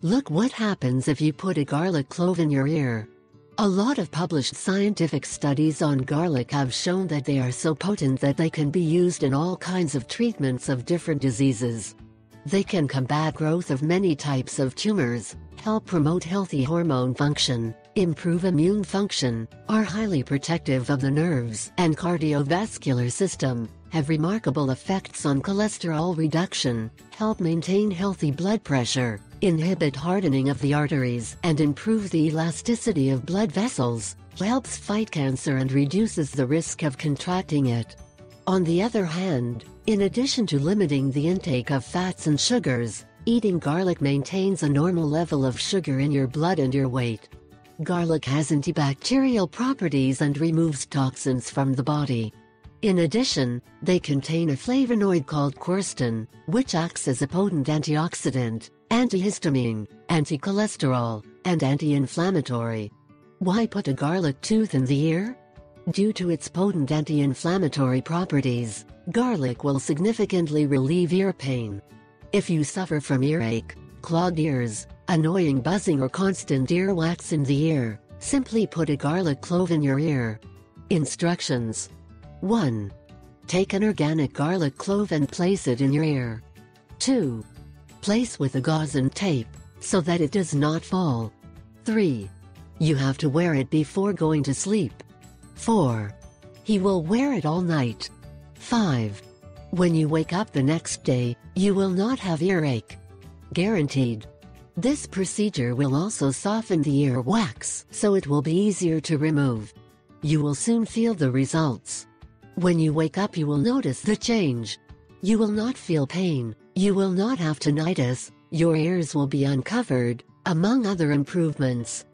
Look what happens if you put a garlic clove in your ear. A lot of published scientific studies on garlic have shown that they are so potent that they can be used in all kinds of treatments of different diseases. They can combat growth of many types of tumors, help promote healthy hormone function, improve immune function, are highly protective of the nerves and cardiovascular system, have remarkable effects on cholesterol reduction, help maintain healthy blood pressure, inhibit hardening of the arteries and improve the elasticity of blood vessels, helps fight cancer and reduces the risk of contracting it. On the other hand, in addition to limiting the intake of fats and sugars, eating garlic maintains a normal level of sugar in your blood and your weight. Garlic has antibacterial properties and removes toxins from the body. In addition, they contain a flavonoid called quercetin, which acts as a potent antioxidant, antihistamine, anti-cholesterol, and anti-inflammatory. Why put a garlic tooth in the ear? Due to its potent anti-inflammatory properties, garlic will significantly relieve ear pain. If you suffer from earache, clogged ears, annoying buzzing or constant earwax in the ear, simply put a garlic clove in your ear. Instructions: 1. Take an organic garlic clove and place it in your ear. 2. Place with a gauze and tape, so that it does not fall. 3. You have to wear it before going to sleep. 4. He will wear it all night. 5. When you wake up the next day, you will not have earache. Guaranteed. This procedure will also soften the ear wax, so it will be easier to remove. You will soon feel the results. When you wake up you will notice the change. You will not feel pain, you will not have tinnitus, your ears will be uncovered, among other improvements.